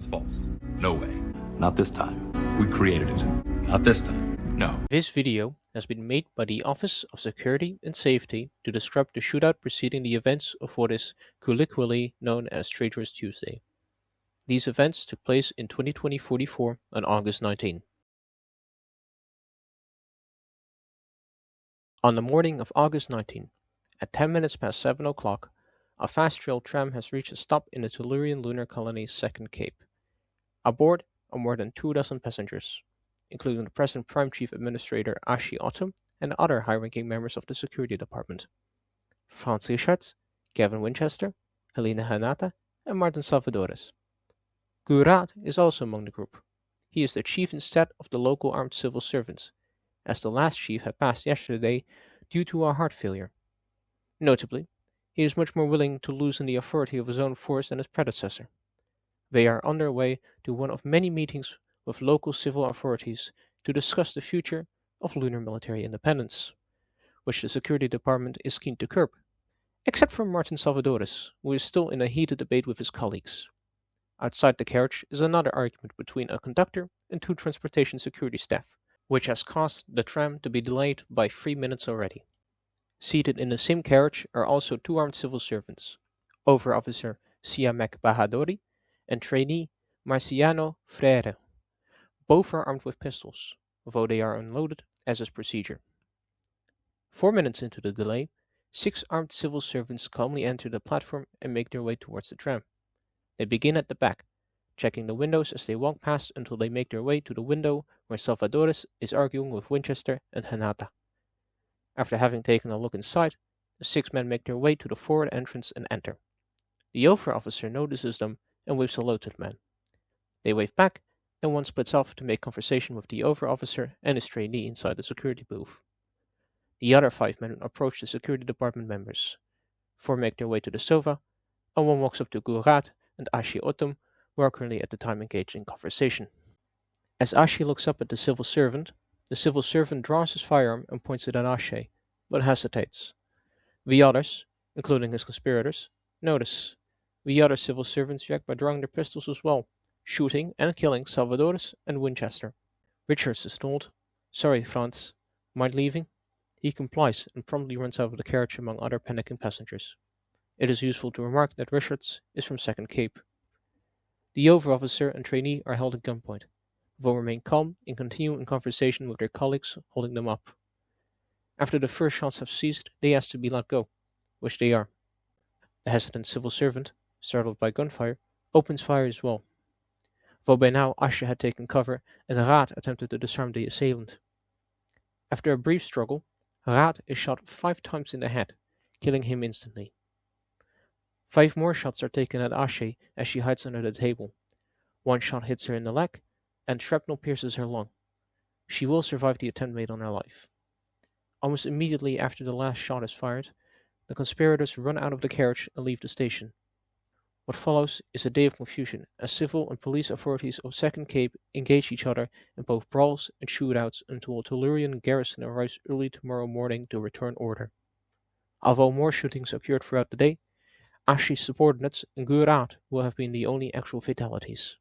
false. No way. Not this time. We created it. Not this time. No. This video has been made by the Office of Security and Safety to describe the shootout preceding the events of what is colloquially known as Traitorous Tuesday. These events took place in 2020-44 on August 19. On the morning of August 19, at 10 minutes past 7 o'clock, a fast-rail tram has reached a stop in the Tellurian Lunar colony's second cape. Aboard are more than 24 passengers, including the present Prime Chief Administrator Ashi Otto and other high-ranking members of the Security Department. Frans Richards, Gavin Winchester, Helena Hanata, and Martin Salvadores. Gurat is also among the group. He is the chief instead of the local armed civil servants, as the last chief had passed yesterday due to a heart failure. Notably, he is much more willing to loosen the authority of his own force than his predecessor. They are on their way to one of many meetings with local civil authorities to discuss the future of lunar military independence, which the Security Department is keen to curb, except for Martin Salvadores, who is still in a heated debate with his colleagues. Outside the carriage is another argument between a conductor and two transportation security staff, which has caused the tram to be delayed by 3 minutes already. Seated in the same carriage are also two armed civil servants, Over-Officer Siamek Bahadori and trainee Marciano Freire. Both are armed with pistols, although they are unloaded as is procedure. 4 minutes into the delay, 6 armed civil servants calmly enter the platform and make their way towards the tram. They begin at the back, checking the windows as they walk past until they make their way to the window where Salvadores is arguing with Winchester and Hanata. After having taken a look inside, the 6 men make their way to the forward entrance and enter. The over-officer notices them and waves hello to the men. They wave back, and one splits off to make conversation with the over-officer and his trainee inside the security booth. The other 5 men approach the Security Department members. 4 make their way to the sofa, and one walks up to Gurat and Ashi Otum, who are currently at the time engaged in conversation. As Ashi looks up at the civil servant draws his firearm and points it at Ashi, but hesitates. The others, including his conspirators, notice. The other civil servants react by drawing their pistols as well, shooting and killing Salvadores and Winchester. Richards is told, "Sorry, Frans, mind leaving?" He complies and promptly runs out of the carriage among other panicking passengers. It is useful to remark that Richards is from Second Cape. The over-officer and trainee are held at gunpoint, though remain calm and continue in conversation with their colleagues holding them up. After the first shots have ceased, they ask to be let go, which they are. The hesitant civil servant, startled by gunfire, opens fire as well, though by now Asha had taken cover and Raad attempted to disarm the assailant. After a brief struggle, Raad is shot 5 times in the head, killing him instantly. 5 more shots are taken at Ashe as she hides under the table. 1 shot hits her in the leg, and shrapnel pierces her lung. She will survive the attempt made on her life. Almost immediately after the last shot is fired, the conspirators run out of the carriage and leave the station. What follows is a day of confusion as civil and police authorities of Second Cape engage each other in both brawls and shootouts until a Tellurian garrison arrives early tomorrow morning to return order. Although more shootings occurred throughout the day, Ashi's subordinates and Gurat will have been the only actual fatalities.